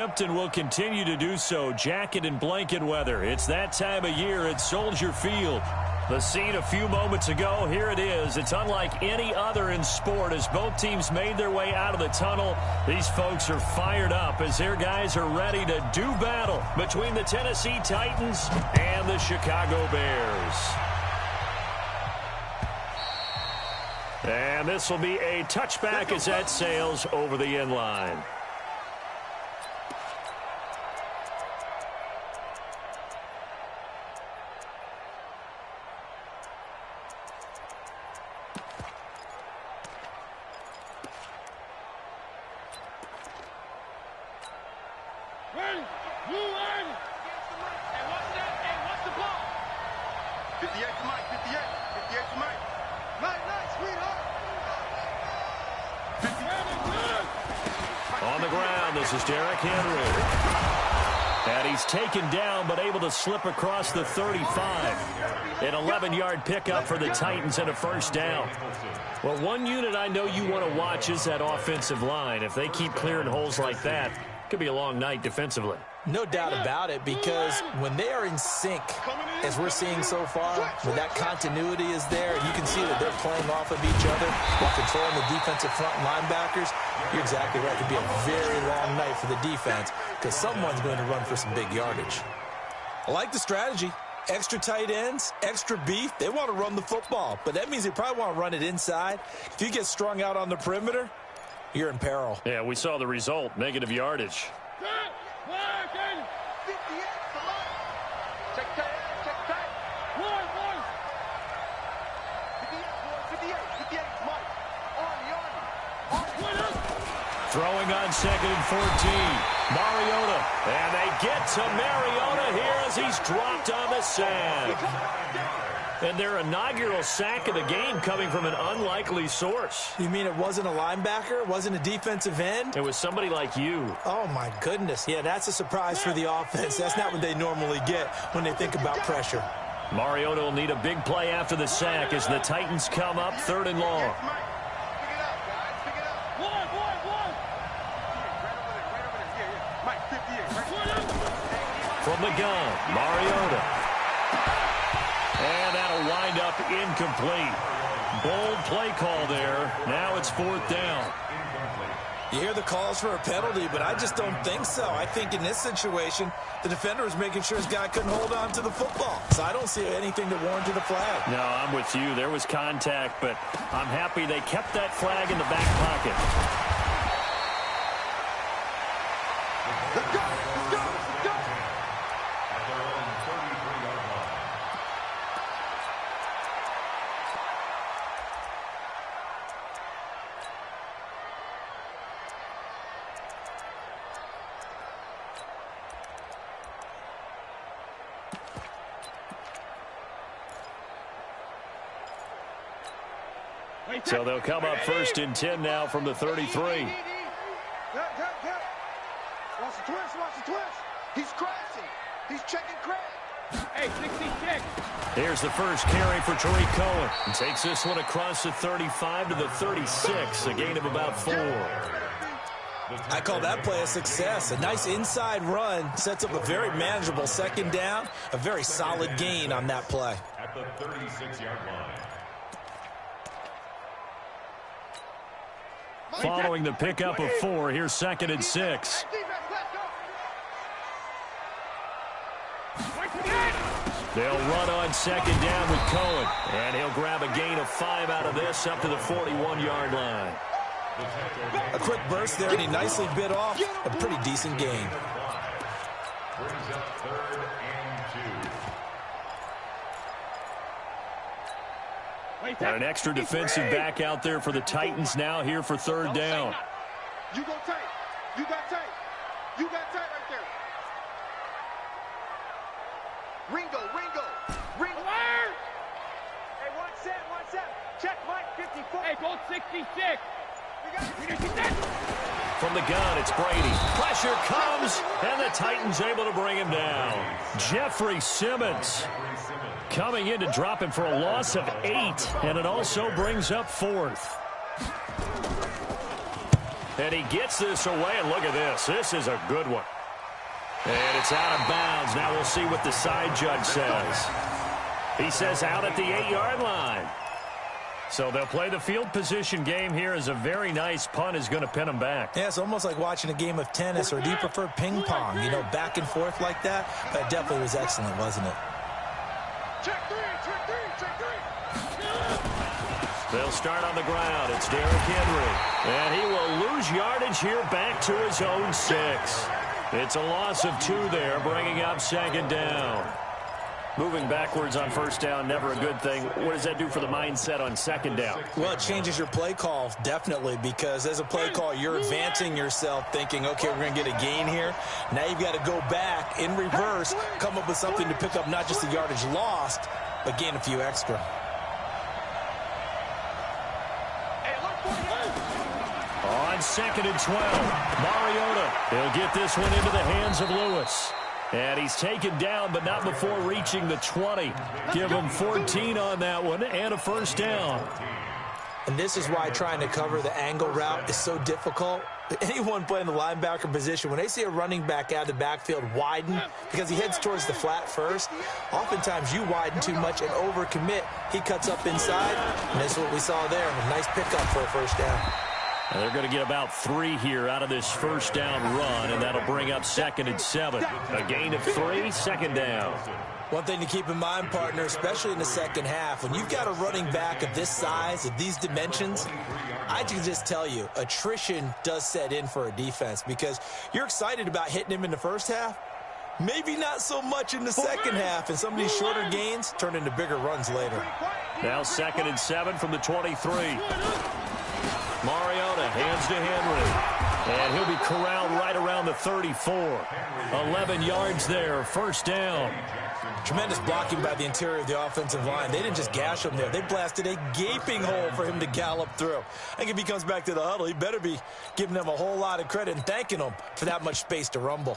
And will continue to do so, jacket and blanket weather. It's that time of year at Soldier Field. The scene a few moments ago, here it is. It's unlike any other in sport as both teams made their way out of the tunnel. These folks are fired up as their guys are ready to do battle between the Tennessee Titans and the Chicago Bears. And this will be a touchback as that sails over the end line. Taken down, but able to slip across the 35. An 11-yard pickup for the Titans and a first down. Well, one unit I know you want to watch is that offensive line. If they keep clearing holes like that, it could be a long night defensively. No doubt about it, because when they are in sync, as we're seeing so far, when that continuity is there, you can see that they're playing off of each other while controlling the defensive front linebackers. You're exactly right. It could be a very long night for the defense because someone's going to run for some big yardage. I like the strategy. Extra tight ends, extra beef. They want to run the football, but that means they probably want to run it inside. If you get strung out on the perimeter, you're in peril. Yeah, we saw the result, negative yardage. Throwing on 2nd and 14. Mariota. And they get to Mariota here as he's dropped on the sack. And their inaugural sack of the game coming from an unlikely source. You mean it wasn't a linebacker? It wasn't a defensive end? It was somebody like you. Oh, my goodness. Yeah, that's a surprise for the offense. That's not what they normally get when they think about pressure. Mariota will need a big play after the sack as the Titans come up 3rd and long. From the gun, Mariota. And that'll wind up incomplete. Bold play call there. Now it's 4th down. You hear the calls for a penalty, but I just don't think so. I think in this situation, the defender was making sure his guy couldn't hold on to the football. So I don't see anything that warranted a flag. No, I'm with you. There was contact, but I'm happy they kept that flag in the back pocket. Let's go! Let's go! Let's go! So they'll come up 1st and 10 now from the 33. Watch the twist, watch the twist. He's crashing. He's checking crash. Hey, 66. Here's the first carry for Tariq Cohen. He takes this one across the 35 to the 36, a gain of about 4. I call that play a success. A nice inside run sets up a very manageable 2nd down, a very solid gain on that play. At the 36-yard line. Following the pickup of 4, here's 2nd and 6. They'll run on 2nd down with Cohen, and he'll grab a gain of 5 out of this up to the 41-yard line. A quick burst there, and he nicely bit off a pretty decent gain. Brings up 3rd and 2. And an extra defensive back out there for the Titans now here for 3rd down. You go tight. You got tight. You got tight right there. Ringo. Hey, 1-7. Check Mike, 54. Hey, go 66. From the gun, it's Brady. Pressure comes, and the Titans able to bring him down. Jeffrey Simmons coming in to drop him for a loss of 8, and it also brings up 4th. And he gets this away, and look at this. This is a good one. And it's out of bounds. Now we'll see what the side judge says. He says out at the 8-yard line. So they'll play the field position game here as a very nice punt is going to pin them back. Yeah, it's almost like watching a game of tennis, or do you prefer ping pong? You know, back and forth like that. That definitely was excellent, wasn't it? Check three, check three, check three. They'll start on the ground. It's Derrick Henry. And he will lose yardage here back to his own 6. It's a loss of 2 there, bringing up 2nd down. Moving backwards on 1st down, never a good thing. What does that do for the mindset on 2nd down? Well, it changes your play call, definitely, because as a play call, you're advancing yourself thinking, okay, we're going to get a gain here. Now you've got to go back in reverse, come up with something to pick up not just the yardage lost, but gain a few extra. On 2nd and 12, Mariota. He'll get this one into the hands of Lewis. And he's taken down, but not before reaching the 20. Give him 14 on that one and a 1st down. And this is why trying to cover the angle route is so difficult. Anyone playing the linebacker position, when they see a running back out of the backfield widen because he heads towards the flat first, oftentimes you widen too much and overcommit. He cuts up inside, and that's what we saw there. A nice pickup for a 1st down. And they're going to get about 3 here out of this 1st down run, and that'll bring up 2nd and 7. A gain of 3, 2nd down. One thing to keep in mind, partner, especially in the second half, when you've got a running back of this size, of these dimensions, I can just tell you, attrition does set in for a defense because you're excited about hitting him in the first half, maybe not so much in the second half, and some of these shorter gains turn into bigger runs later. Now 2nd and 7 from the 23. Mariota hands to Henry. And he'll be corralled right around the 34. 11 yards there, 1st down. Tremendous blocking by the interior of the offensive line. They didn't just gash him there. They blasted a gaping hole for him to gallop through. I think if he comes back to the huddle, he better be giving them a whole lot of credit and thanking them for that much space to rumble.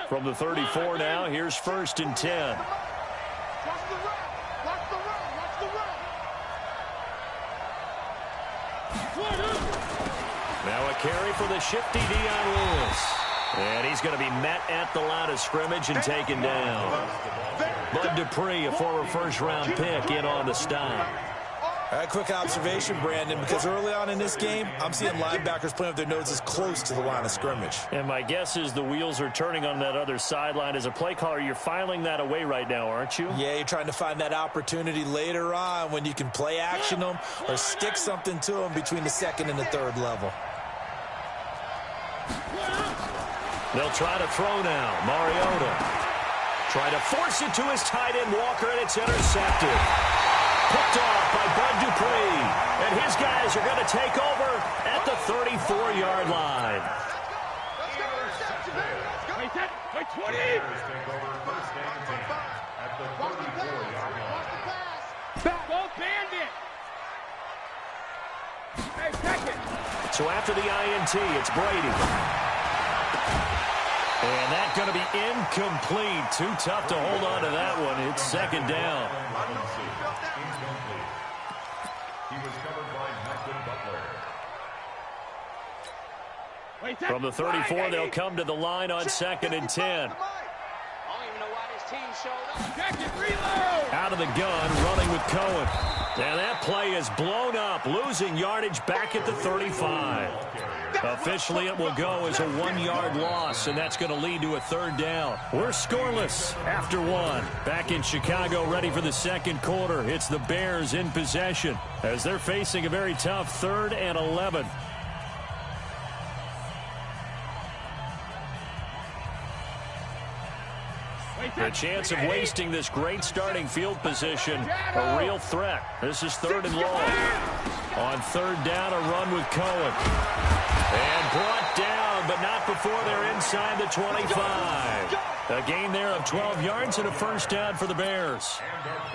From the 34 now, here's 1st and 10. Watch the run. Watch the run. Watch the run. Now a carry for the shifty Dion Lewis. And he's going to be met at the line of scrimmage and taken down. Bud Dupree, a former 1st-round pick, in on the stop. All right, quick observation, Brandon, because early on in this game, I'm seeing linebackers playing with their noses close to the line of scrimmage. And my guess is the wheels are turning on that other sideline. As a play caller, you're filing that away right now, aren't you? Yeah, you're trying to find that opportunity later on when you can play action them or stick something to them between the 2nd and the 3rd level. They'll try to throw now. Mariota. Try to force it to his tight end, Walker, and it's intercepted. Picked off by Bud Dupree. And his guys are going to take over at the 34-yard line. Let's go. Interception, baby. Let's go. Take over 1st and 10 at the 34-yard line. Watch the pass. Back. Go bandit. Hey, check it. So after the INT, it's Brady. And that's going to be incomplete. Too tough to hold on to that one. It's 2nd down. He was covered by Malcolm Butler. From the 34, they'll come to the line on 2nd and 10. I don't even know why this team showed up. Check it, reload. Out of the gun, running with Cohen. And that play is blown up, losing yardage back at the 35. Officially, it will go as a 1-yard loss, and that's going to lead to a 3rd down. We're scoreless after 1. Back in Chicago, ready for the 2nd quarter. It's the Bears in possession as they're facing a very tough 3rd and 11. The chance of wasting this great starting field position, a real threat. This is 3rd and long. On 3rd down, a run with Cohen. And brought down, but not before they're inside the 25. A gain there of 12 yards and a 1st down for the Bears.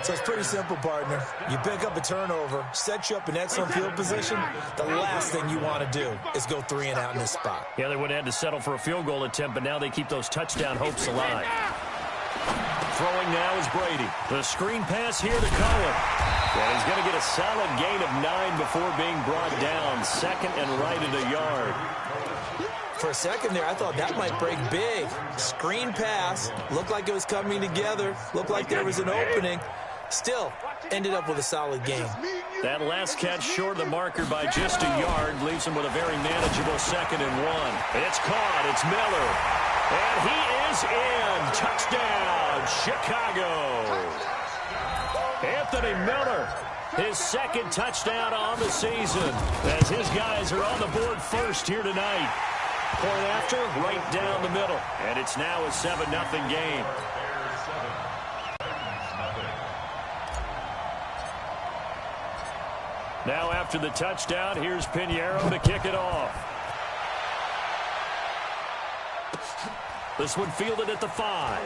So it's pretty simple, partner. You pick up a turnover, set you up in excellent field position. The last thing you want to do is go 3 and out in this spot. Yeah, they would have had to settle for a field goal attempt, but now they keep those touchdown hopes alive. Throwing now is Brady. The screen pass here to Cohen. And he's going to get a solid gain of 9 before being brought down. Second and right at a yard. For a second there, I thought that might break big. Screen pass. Looked like it was coming together. Looked like there was an opening. Still, ended up with a solid gain. That last catch short of the marker by just a yard leaves him with a very manageable 2nd and 1. It's caught. It's Miller. And he is in. Touchdown, Chicago. Anthony Miller, his 2nd touchdown on the season, as his guys are on the board first here tonight. Point after, right down the middle. And it's now a 7-0 game. Now after the touchdown, here's Pinheiro to kick it off. This one fielded at the 5.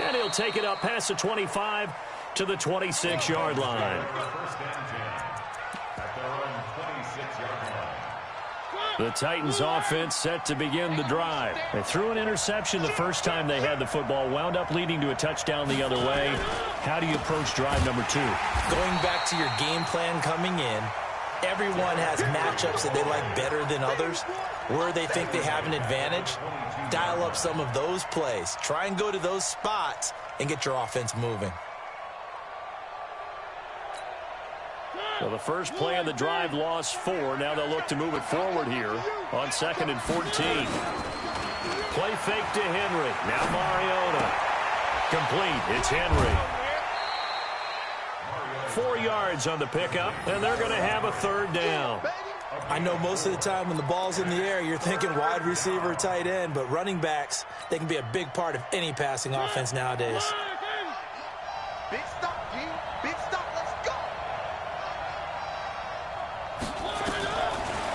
And he'll take it up past the 25 to the 26-yard line. The Titans offense set to begin the drive. They threw an interception the first time they had the football, wound up leading to a touchdown the other way. How do you approach drive number 2? Going back to your game plan coming in, everyone has matchups that they like better than others. Where they think they have an advantage, dial up some of those plays. Try and go to those spots and get your offense moving. Well, the first play of the drive lost 4. Now they'll look to move it forward here on 2nd and 14. Play fake to Henry. Now Mariota. Complete. It's Henry. 4 yards on the pickup, and they're going to have a 3rd down. I know most of the time when the ball's in the air, you're thinking wide receiver, tight end, but running backs, they can be a big part of any passing offense nowadays. Big stop, G. Big stop. Let's go.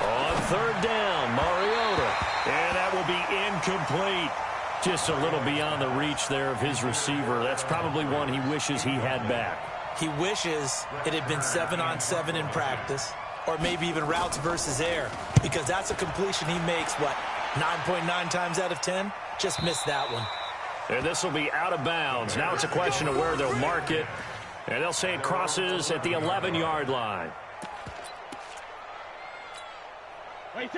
On 3rd down, Mariota. And that will be incomplete. Just a little beyond the reach there of his receiver. That's probably one he wishes he had back. He wishes it had been 7-on-7 in practice, or maybe even routes versus air, because that's a completion he makes, 9.9 times out of 10? Just missed that one. And this will be out of bounds. Now it's a question of where they'll mark it, and they'll say it crosses at the 11-yard line.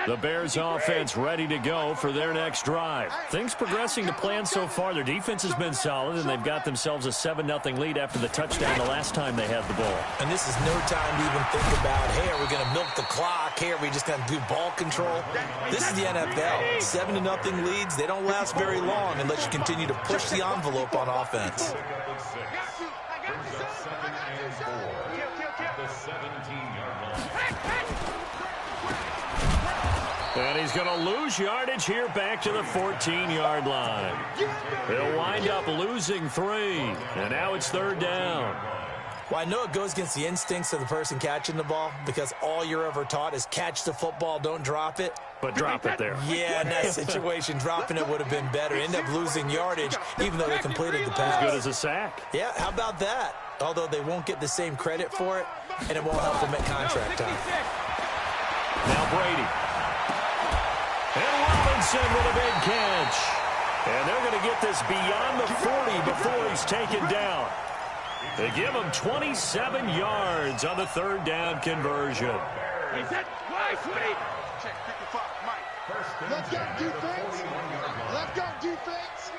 The Bears offense ready to go for their next drive. Things progressing to plan so far. Their defense has been solid, and they've got themselves a 7-0 lead after the touchdown the last time they had the ball. And this is no time to even think about, hey, are we going to milk the clock? Hey, are we just going to do ball control? This is the NFL. 7-0 leads, they don't last very long unless you continue to push the envelope on offense. And he's going to lose yardage here back to the 14-yard line. He'll wind up losing 3. And now it's 3rd down. Well, I know it goes against the instincts of the person catching the ball because all you're ever taught is catch the football, don't drop it. But drop it there. Yeah, in that situation, dropping it would have been better. End up losing yardage, even though they completed the pass. As good as a sack. Yeah, how about that? Although they won't get the same credit for it, and it won't help them at contract time. Now Brady. And Robinson with a big catch. And they're going to get this beyond the 40 before he's taken down. They give him 27 yards on the 3rd down conversion. Check 55, Mike. Let's go defense. Let's go defense.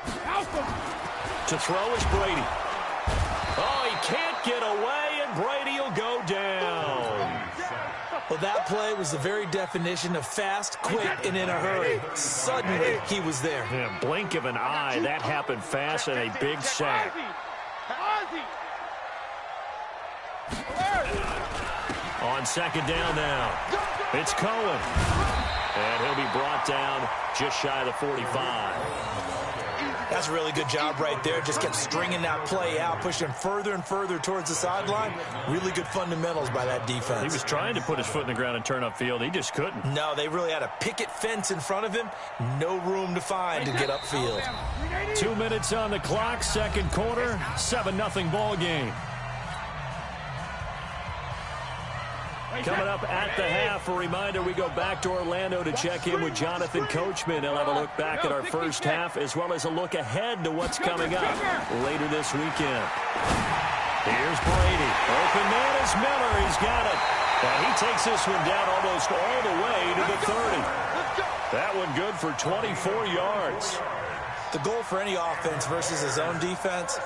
To throw is Brady. Oh, he can't get away, and Brady will go down. Well, that play was the very definition of fast, quick, and in a hurry. Suddenly, he was there. In a blink of an eye, that happened fast and a big sack. On 2nd down now, it's Cohen. And he'll be brought down just shy of the 45. That's a really good job right there. Just kept stringing that play out, pushing him further and further towards the sideline. Really good fundamentals by that defense. He was trying to put his foot in the ground and turn upfield. He just couldn't. No, they really had a picket fence in front of him. No room to find to get upfield. 2 minutes on the clock, 2nd quarter, 7-0 ball game. Coming up at the half, a reminder, we go back to Orlando to check in with Jonathan Coachman. He'll have a look back at our first half as well as a look ahead to what's coming up later this weekend. Here's Brady. Open man is Miller. He's got it. And he takes this one down almost all the way to the 30. That one good for 24 yards. The goal for any offense versus his own defense,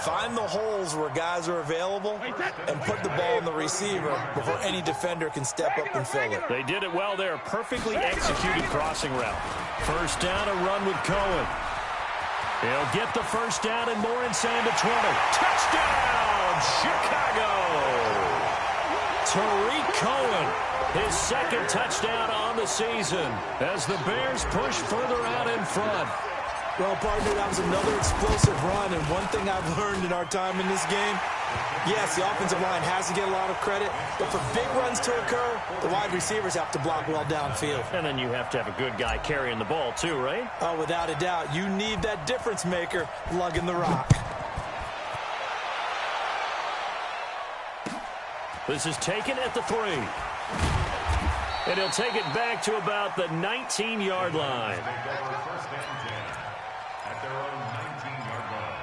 find the holes where guys are available and put the ball in the receiver before any defender can step up and fill it. They did it well there. Perfectly executed crossing route. First down, a run with Cohen. He'll get the first down and more inside the 20. Touchdown, Chicago! Tariq Cohen, his second touchdown on the season as the Bears push further out in front. Well, partner, that was another explosive run, and one thing I've learned in our time in this game, yes, the offensive line has to get a lot of credit, but for big runs to occur, the wide receivers have to block well downfield. And then you have to have a good guy carrying the ball too, right? Oh, without a doubt. You need that difference maker lugging the rock. This is taken at the 3. And he'll take it back to about the 19-yard line. At their own 19-yard line.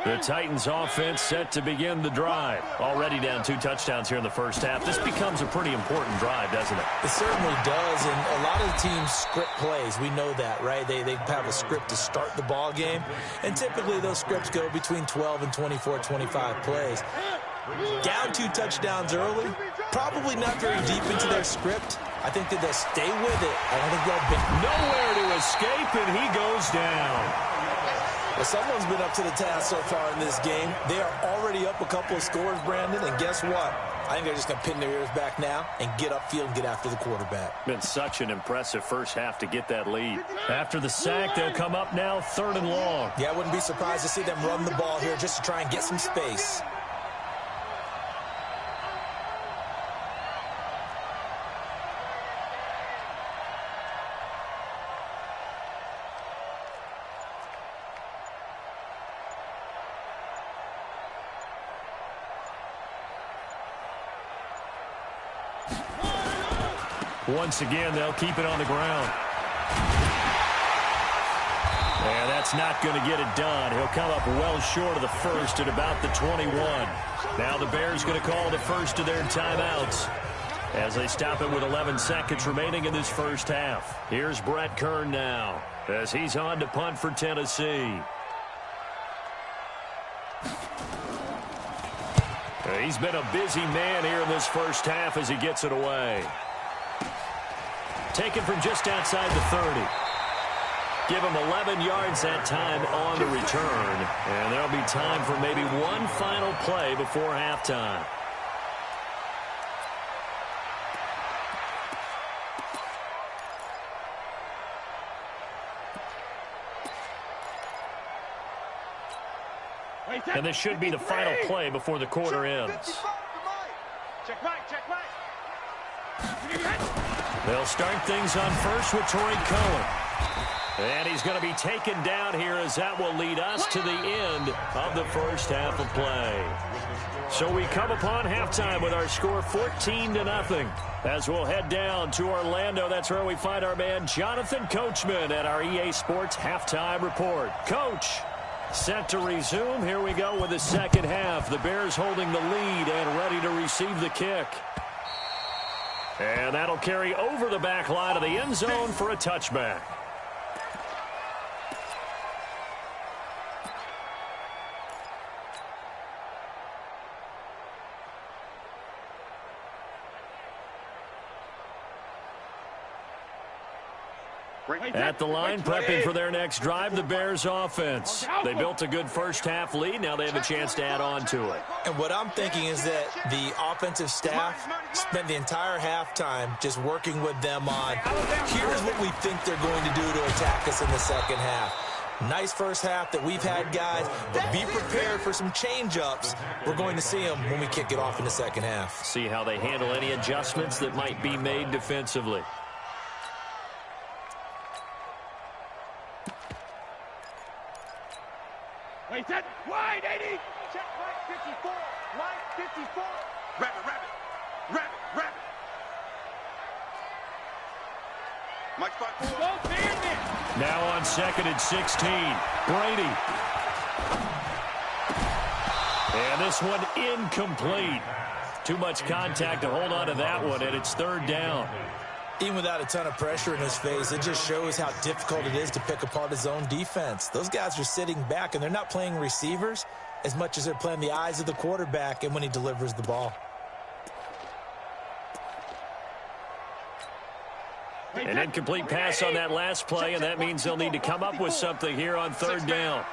The Titans offense set to begin the drive. Already down 2 touchdowns here in the first half. This becomes a pretty important drive, doesn't it? It certainly does, and a lot of the teams script plays. We know that, right? They have a script to start the ball game, and typically those scripts go between 12 and 24, 25 plays. Down 2 touchdowns early, probably not very deep into their script. I think that they'll stay with it. I don't think they'll be nowhere to escape, and he goes down. Well, someone's been up to the task so far in this game. They are already up a couple of scores, Brandon, and guess what? I think they're just going to pin their ears back now and get upfield and get after the quarterback. Been such an impressive first half to get that lead. After the sack, they'll come up now 3rd and long. Yeah, I wouldn't be surprised to see them run the ball here just to try and get some space. Once again, they'll keep it on the ground. And that's not going to get it done. He'll come up well short of the first at about the 21. Now the Bears going to call the first of their timeouts as they stop it with 11 seconds remaining in this first half. Here's Brett Kern now as he's on to punt for Tennessee. He's been a busy man here in this first half as he gets it away. Taken from just outside the 30. Give him 11 yards that time on the return. And there'll be time for maybe one final play before halftime. And this should be the final play before the quarter ends. Check right. They'll start things on first with Tariq Cohen. And he's going to be taken down here as that will lead us to the end of the first half of play. So we come upon halftime with our score 14-0. As we'll head down to Orlando, that's where we find our man Jonathan Coachman at our EA Sports Halftime Report. Coach, set to resume. Here we go with the second half. The Bears holding the lead and ready to receive the kick. And that'll carry over the back line of the end zone for a touchback. At the line, prepping for their next drive, the Bears offense. They built a good first half lead. Now they have a chance to add on to it. And what I'm thinking is that the offensive staff spent the entire halftime just working with them on, here's what we think they're going to do to attack us in the second half. Nice first half that we've had, guys, but be prepared for some change-ups. We're going to see them when we kick it off in the second half. See how they handle any adjustments that might be made defensively. Wait, that wide, 80. Check right 54. Right 54. Rabbit. Mike spot 4. Now on 2nd and 16. Brady. And this one incomplete. Too much contact to hold on to that one, and it's 3rd down. Even without a ton of pressure in his face, it just shows how difficult it is to pick apart his own defense. Those guys are sitting back, and they're not playing receivers as much as they're playing the eyes of the quarterback and when he delivers the ball. An incomplete pass on that last play, and that means they'll need to come up with something here on 3rd down.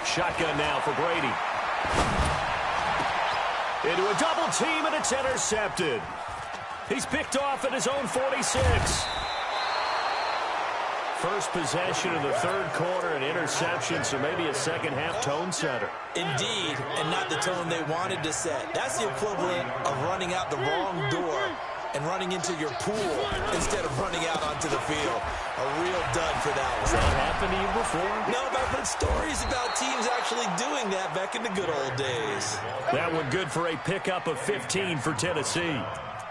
Shotgun now for Brady. Into a double team, and it's intercepted. He's picked off at his own 46. First possession of the 3rd quarter, an interception, so maybe a second-half tone setter. Indeed, and not the tone they wanted to set. That's the equivalent of running out the wrong door and running into your pool instead of running out onto the field. A real dud for that one. Has that happened to you before? No, but I've heard stories about teams actually doing that back in the good old days. That one good for a pickup of 15 for Tennessee.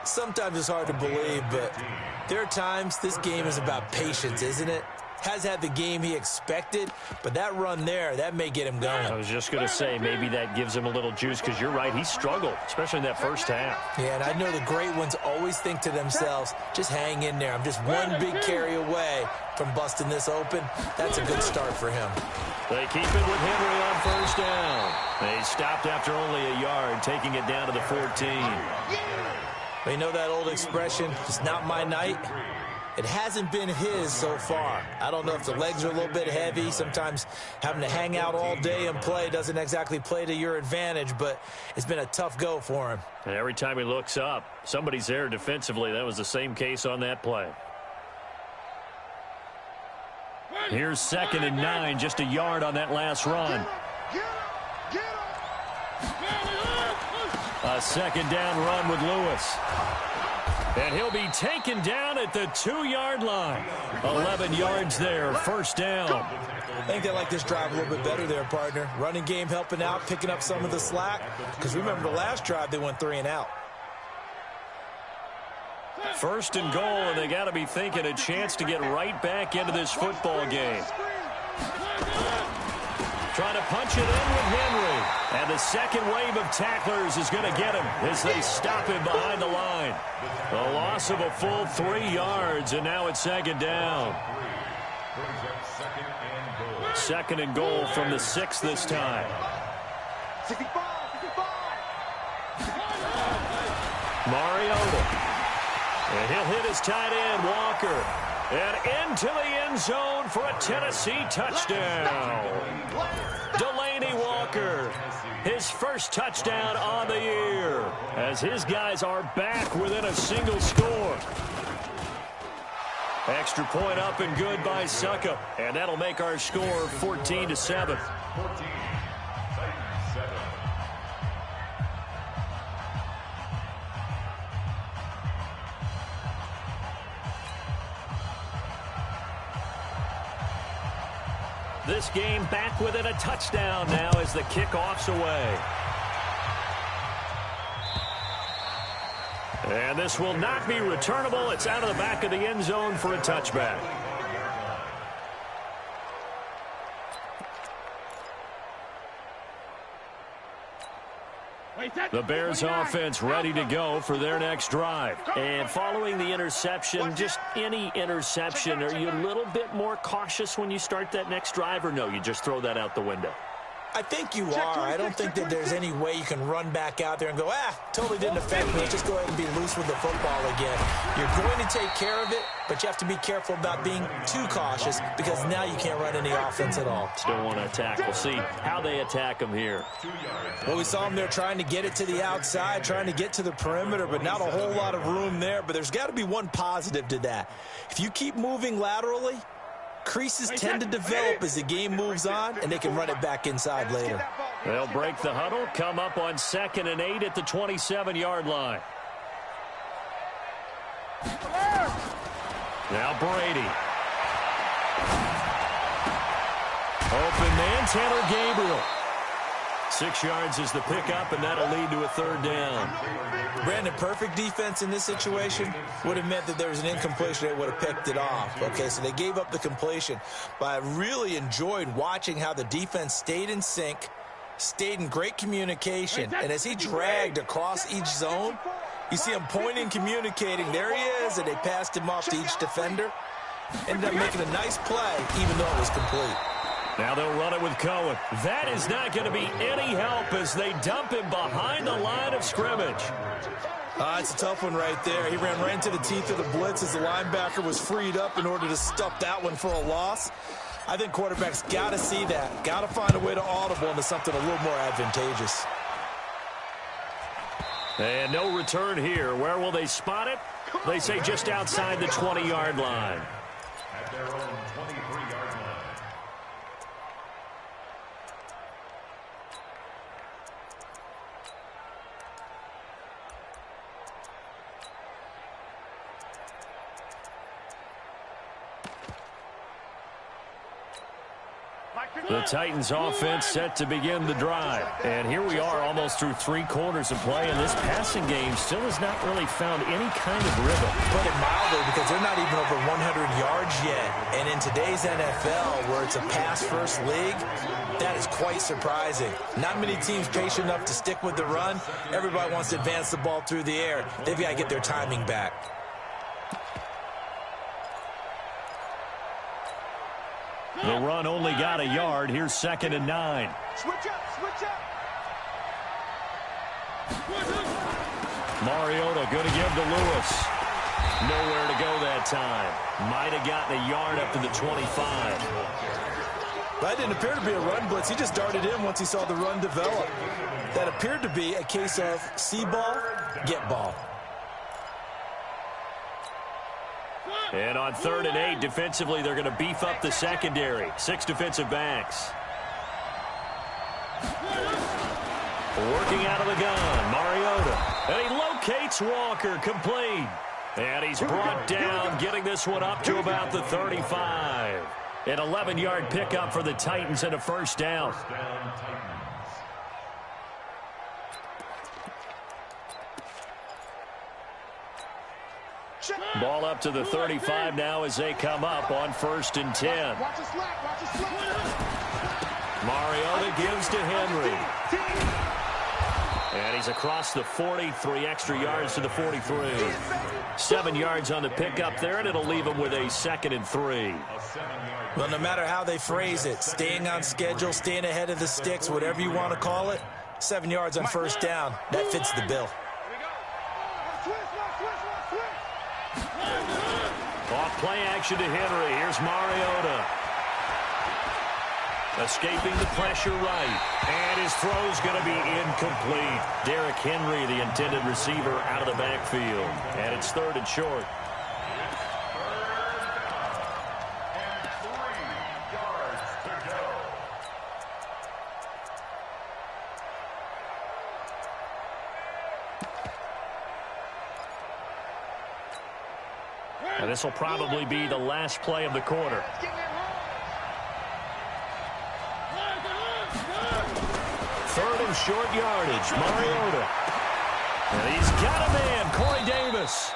Sometimes it's hard to believe, but there are times this game is about patience, isn't it? Has had the game he expected, but that run there, that may get him going. I was just going to say, maybe that gives him a little juice, because you're right, he struggled, especially in that first half. Yeah, and I know the great ones always think to themselves, just hang in there. I'm just one big carry away from busting this open. That's a good start for him. They keep it with Henry on 1st down. They stopped after only a yard, taking it down to the 14. You know that old expression, it's not my night? It hasn't been his so far. I don't know if the legs are a little bit heavy. Sometimes having to hang out all day and play doesn't exactly play to your advantage, but it's been a tough go for him. And every time he looks up, somebody's there defensively. That was the same case on that play. Here's 2nd and 9, just a yard on that last run. A 2nd down run with Lewis. And he'll be taken down at the 2-yard line. 11 yards there, 1st down. I think they like this drive a little bit better there, partner. Running game helping out, picking up some of the slack. Because remember the last drive, they went 3 and out. 1st and goal, and they got to be thinking a chance to get right back into this football game. Trying to punch it in with Henry. And the second wave of tacklers is going to get him as they stop him behind the line. A loss of a full 3 yards, and now it's 2nd down. 2nd and goal from the 6 this time. Mariota. And he'll hit his tight end, Walker. And into the end zone for a Tennessee touchdown. Delaney Walker, his first touchdown on the year, as his guys are back within a single score. Extra point up and good by Suckup, and that'll make our score 14-7. This game back within a touchdown now as the kickoff's away. And this will not be returnable. It's out of the back of the end zone for a touchback. The Bears offense ready to go for their next drive. And following the interception, just any interception, are you a little bit more cautious when you start that next drive, or no, you just throw that out the window? I think you are. I don't think that there's any way you can run back out there and go, totally didn't affect me. Let's just go ahead and be loose with the football again. You're going to take care of it, but you have to be careful about being too cautious because now you can't run any offense at all. Still want to attack. We'll see how they attack them here. Well, we saw them there trying to get it to the outside, trying to get to the perimeter, but not a whole lot of room there. But there's got to be one positive to that. If you keep moving laterally, Creases tend to develop as the game moves on, and they can run it back inside later. They'll break the huddle, come up on 2nd and 8 at the 27-yard line. Now Brady. Open man, Tanner Gabriel. 6 yards is the pickup, and that'll lead to a 3rd down. Brandon, perfect defense in this situation would have meant that there was an incompletion. They would have picked it off. Okay, so they gave up the completion. But I really enjoyed watching how the defense stayed in sync, stayed in great communication. And as he dragged across each zone, you see him pointing, communicating. There he is, and they passed him off to each defender. Ended up making a nice play, even though it was complete. Now they'll run it with Cohen. That is not going to be any help as they dump him behind the line of scrimmage. It's a tough one right there. He ran right into the teeth of the blitz as the linebacker was freed up in order to stuff that one for a loss. I think quarterbacks got to see that. Got to find a way to audible into something a little more advantageous. And no return here. Where will they spot it? They say just outside the 20-yard line. At their own 23-yard line. The Titans offense set to begin the drive. And here we are almost through 3 quarters of play, and this passing game still has not really found any kind of rhythm. Put it mildly, because they're not even over 100 yards yet. And in today's NFL, where it's a pass-first league, that is quite surprising. Not many teams patient enough to stick with the run. Everybody wants to advance the ball through the air. They've got to get their timing back. The run only got a yard. Here's 2nd and 9. Switch up, switch up. Mariota going to give to Lewis. Nowhere to go that time. Might have gotten a yard up to the 25. That didn't appear to be a run blitz. He just darted in once he saw the run develop. That appeared to be a case of see ball, get ball. And on 3rd and 8, defensively, they're going to beef up the secondary. 6 defensive backs. Working out of the gun, Mariota. And he locates Walker, complete. And he's brought down, getting this one up to about the 35. An 11-yard pickup for the Titans and a 1st down. Ball up to the 35 now as they come up on 1st and 10. Mariota gives to Henry. And he's across the 40, 3 extra yards to the 43. 7 yards on the pickup there, and it'll leave him with a 2nd and 3. Well, no matter how they phrase it, staying on schedule, staying ahead of the sticks, whatever you want to call it, 7 yards on 1st down, that fits the bill. Off play action to Henry. Here's Mariota. Escaping the pressure right. And his throw's going to be incomplete. Derrick Henry, the intended receiver, out of the backfield. And it's 3rd and short. And this will probably be the last play of the quarter. 3rd and short yardage, Mariota. And he's got a man, Corey Davis.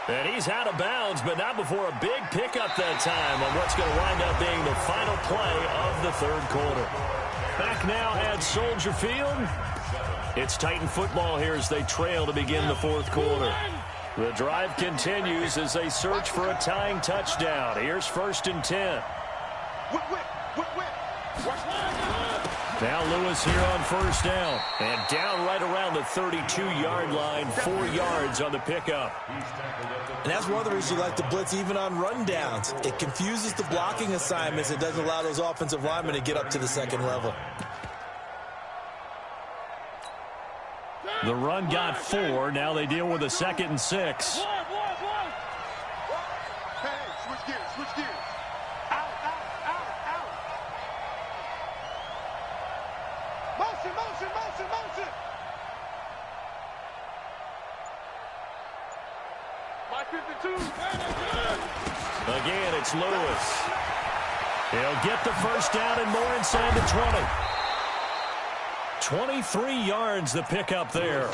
And he's out of bounds, but not before a big pickup that time on what's going to wind up being the final play of the 3rd quarter. Back now at Soldier Field. It's Titan football here as they trail to begin the 4th quarter. The drive continues as they search for a tying touchdown. Here's 1st and 10. Now Lewis here on 1st down. And down right around the 32-yard line, 4 yards on the pickup. And that's one of the reasons you like to blitz even on rundowns. It confuses the blocking assignments. It doesn't allow those offensive linemen to get up to the 2nd level. The run got 4. Now they deal with a 2nd and 6. Hey, switch gears, switch gears. Out, Motion, motion, motion, motion. My 52. Again, it's Lewis. He'll get the first down and more inside the 20. 23 yards the pickup there.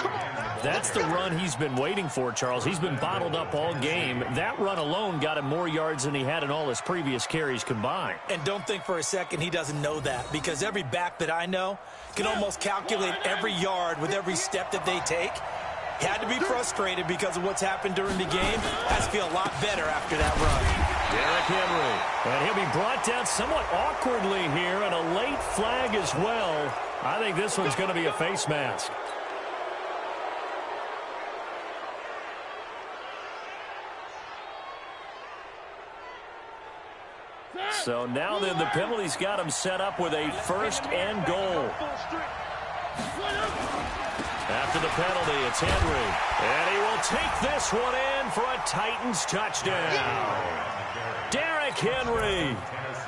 That's the run he's been waiting for, Charles. He's been bottled up all game. That run alone got him more yards than he had in all his previous carries combined. And don't think for a second he doesn't know that, because every back that I know can almost calculate every yard with every step that they take. Had to be frustrated because of what's happened during the game. Has to feel a lot better after that run. Derrick Henry. And he'll be brought down somewhat awkwardly here, and a late flag as well. I think this one's going to be a face mask. So now then the penalty's got him set up with a first and goal. After the penalty, it's Henry. And he will take this one in for a Titans touchdown. Derrick Henry,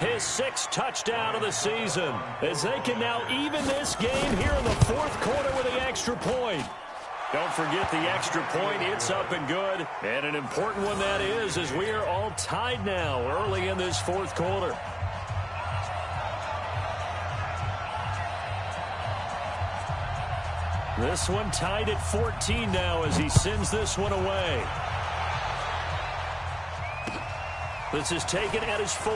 his 6th touchdown of the season, as they can now even this game here in the 4th quarter with the extra point. Don't forget the extra point. It's up and good. And an important one that is, as we are all tied now early in this 4th quarter. This one tied at 14 now as he sends this one away. This is taken at his 4.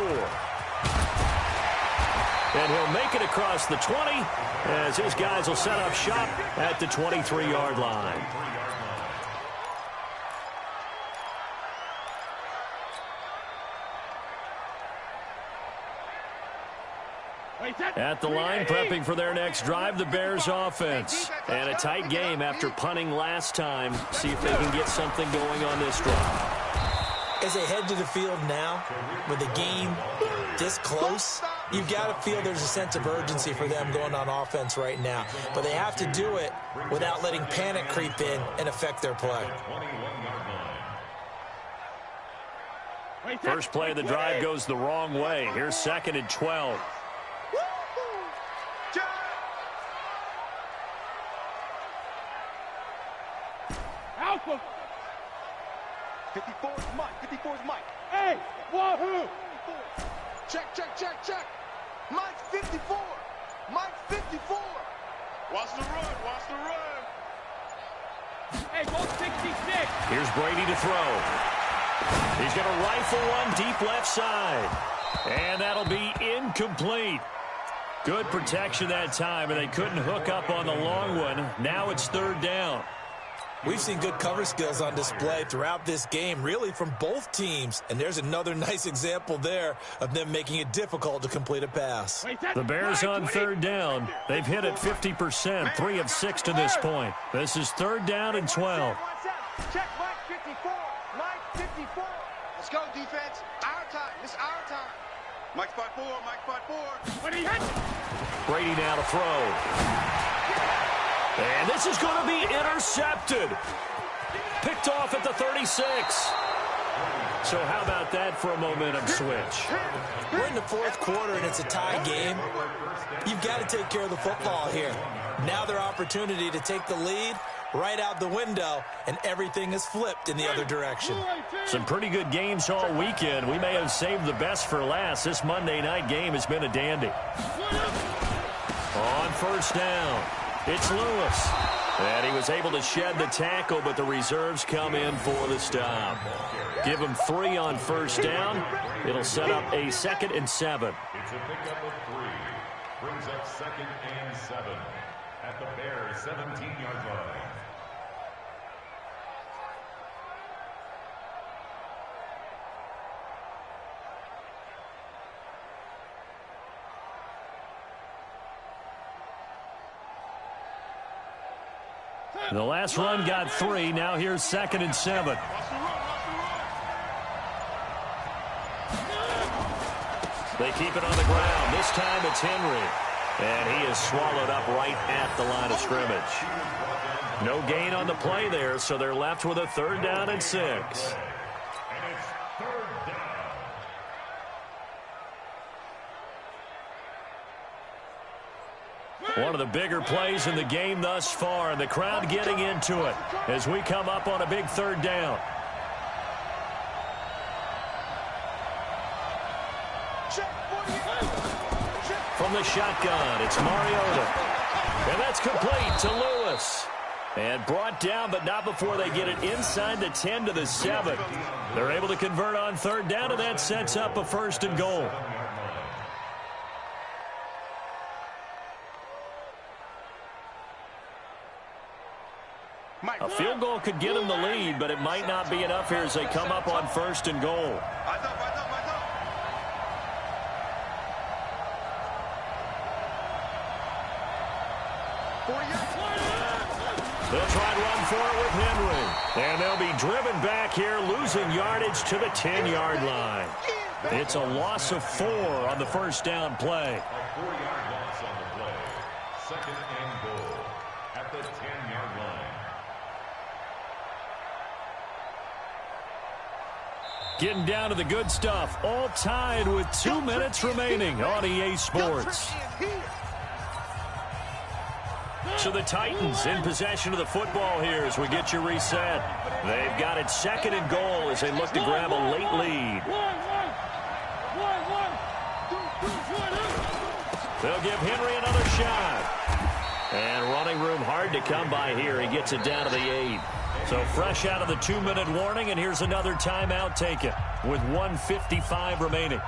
And he'll make it across the 20 as his guys will set up shop at the 23-yard line. At the line, prepping for their next drive, the Bears offense. And a tight game after punting last time. See if they can get something going on this drive. As they head to the field now, with the game this close, you've got to feel there's a sense of urgency for them going on offense right now. But they have to do it without letting panic creep in and affect their play. First play of the drive goes the wrong way. Here's 2nd and 12. Alpha. 54 is Mike. 54 is Mike. Hey, wahoo! Check, check, check, check. Mike's 54. Mike's 54. Watch the run. Watch the run. Hey, go 66. Here's Brady to throw. He's going to rifle one deep left side. And that'll be incomplete. Good protection that time, and they couldn't hook up on the long one. Now it's 3rd down. We've seen good cover skills on display throughout this game, really from both teams. And there's another nice example there of them making it difficult to complete a pass. The Bears on 3rd down. They've hit it 50%, 3 of 6 to this point. This is 3rd down and 12. Check Mike 54. Mike 54. Let's go, defense. Our time. It's our time. Mike's 5-4. Mike's 5-4. When he hits. Brady now to throw. And this is going to be intercepted. Picked off at the 36. So how about that for a momentum switch? We're in the 4th quarter, and it's a tie game. You've got to take care of the football here. Now their opportunity to take the lead right out the window, and everything is flipped in the other direction. Some pretty good games all weekend. We may have saved the best for last. This Monday night game has been a dandy. On 1st down, it's Lewis. And he was able to shed the tackle, but the reserves come in for the stop. Give him 3 on 1st down. It'll set up a 2nd and 7. It's a pickup of 3. Brings up 2nd and 7 at the Bears' 17-yard line. The last run got 3. Now here's 2nd and 7. They keep it on the ground. This time it's Henry. And he is swallowed up right at the line of scrimmage. No gain on the play there, so they're left with a 3rd down and 6. And it's 3rd down. One of the bigger plays in the game thus far, and the crowd getting into it as we come up on a big third down. From the shotgun, it's Mariota. And that's complete to Lewis. And brought down, but not before they get it inside the 10 to the 7. They're able to convert on third down, and that sets up a 1st and goal. A field goal could get them the lead, but it might not be enough here as they come up on 1st and goal. They'll try and run for it with Henry. And they'll be driven back here, losing yardage to the 10-yard line. It's a loss of 4 on the 1st down play. A 4-yard loss on the play. 2nd and goal at the 10-yard line. Getting down to the good stuff. All tied with 2 minutes remaining on EA Sports. So the Titans in possession of the football here as we get you reset. They've got it 2nd and goal as they look to grab a late lead. They'll give Henry another shot. And running room hard to come by here. He gets it down to the 8. So fresh out of the 2-minute warning, and here's another timeout taken with 1:55 remaining.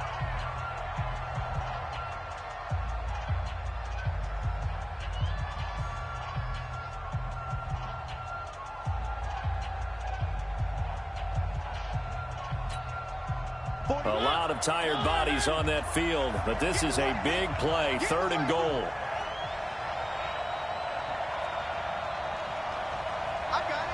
A lot of tired bodies on that field, but this is a big play, 3rd and goal. I got it.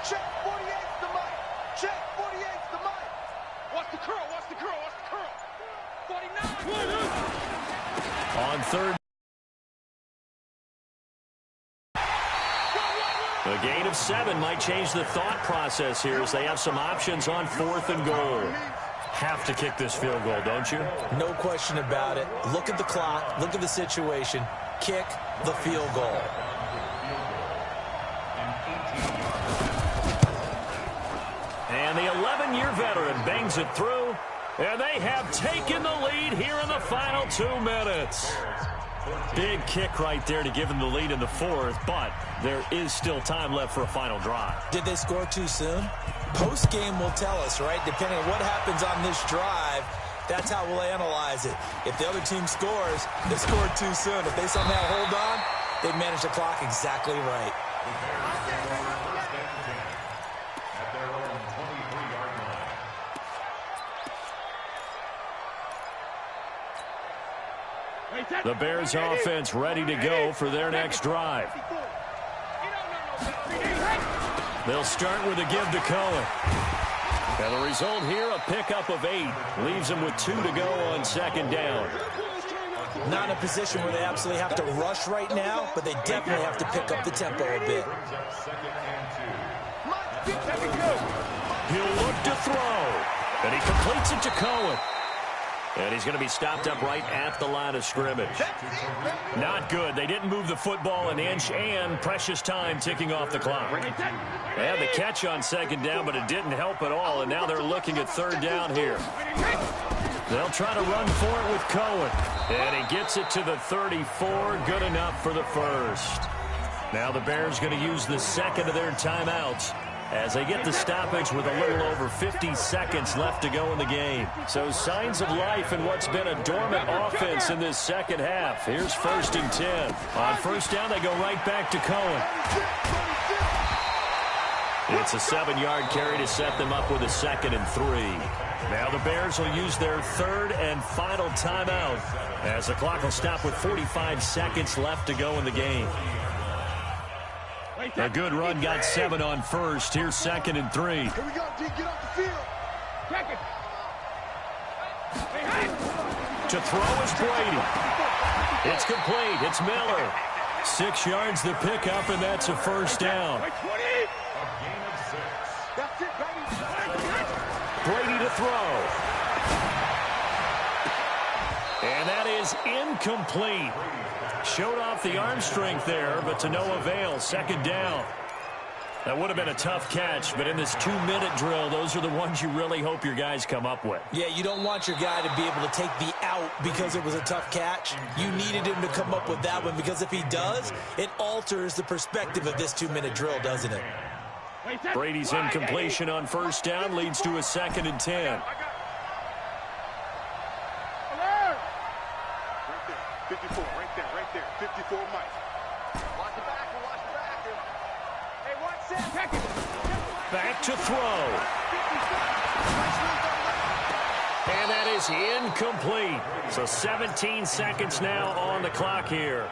Check 48's the mic. Check 48's the mic. Watch the curl. 49. On 3rd. A gain of 7 might change the thought process here as they have some options on 4th and goal. Have to kick this field goal, don't you? No question about it. Look at the clock. Look at the situation. Kick the field goal. And the 11-year veteran bangs it through. And they have taken the lead here in the final 2 minutes. Big kick right there to give them the lead in the 4th, but there is still time left for a final drive. Did they score too soon? Post-game will tell us, right? Depending on what happens on this drive, that's how we'll analyze it. If the other team scores, they scored too soon. If they somehow hold on, they've managed the clock exactly right. At their own 23-yard line. The Bears offense ready to go for their next drive. They'll start with a give to Cohen. And the result here, a pickup of 8. Leaves them with 2 to go on 2nd down. Not in a position where they absolutely have to rush right now, but they definitely have to pick up the tempo a bit. He'll look to throw. And he completes it to Cohen. And he's going to be stopped up right at the line of scrimmage. Not good. They didn't move the football an inch, and precious time ticking off the clock. They had the catch on 2nd down, but it didn't help at all, and now they're looking at 3rd down here. They'll try to run for it with Cohen. And he gets it to the 34. Good enough for the 1st. Now the Bears going to use the 2nd of their timeouts as they get the stoppage with a little over 50 seconds left to go in the game. So signs of life in what's been a dormant offense in this 2nd half. Here's 1st and 10. On 1st down, they go right back to Cohen. It's a 7-yard carry to set them up with a 2nd and 3. Now the Bears will use their 3rd and final timeout as the clock will stop with 45 seconds left to go in the game. A good run got 7 on 1st. Here's 2nd and 3. Here we go, D. Get off the field. Check it. To throw is Brady. It's complete. It's Miller. 6 yards the pickup, and that's a 1st down. That's it, baby. Brady to throw. And that is incomplete. Showed off the arm strength there, but to no avail. Second down. That would have been a tough catch, but in this 2-minute drill, those are the ones you really hope your guys come up with. Yeah, you don't want your guy to be able to take the out because it was a tough catch. You needed him to come up with that one, because if he does, it alters the perspective of this 2-minute drill, doesn't it? Brady's incompletion on first down leads to a 2nd and 10. 54, right there. 54, Mike. Watch the back. Hey, watch that. Back to throw. And that is incomplete. So 17 seconds now on the clock here.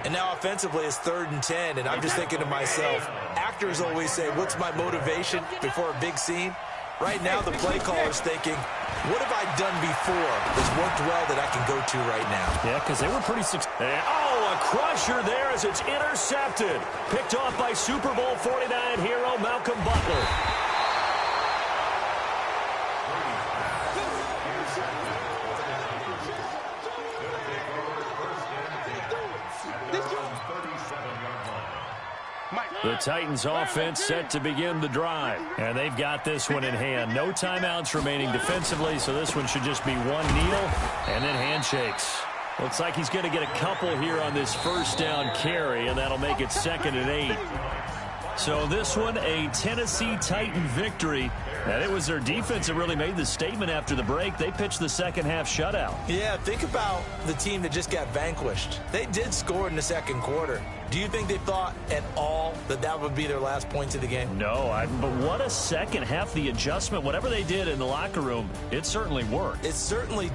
And now offensively it's 3rd and 10, and I'm just thinking to myself, actors always say, what's my motivation before a big scene? Right now the play caller's thinking, what have I done before that's worked well that I can go to right now? Yeah, because they were pretty successful. Oh, a crusher there as it's intercepted. Picked off by Super Bowl 49 hero Malcolm Butler. The Titans offense set to begin the drive. And they've got this one in hand. No timeouts remaining defensively, so this one should just be one kneel and then handshakes. Looks like he's going to get a couple here on this first down carry, and that'll make it 2nd and 8. So this one, a Tennessee Titan victory. And it was their defense that really made the statement after the break. They pitched the second half shutout. Yeah, think about the team that just got vanquished. They did score in the second quarter. Do you think they thought at all that that would be their last points of the game? No, but what a second half. The adjustment, whatever they did in the locker room, it certainly worked. It certainly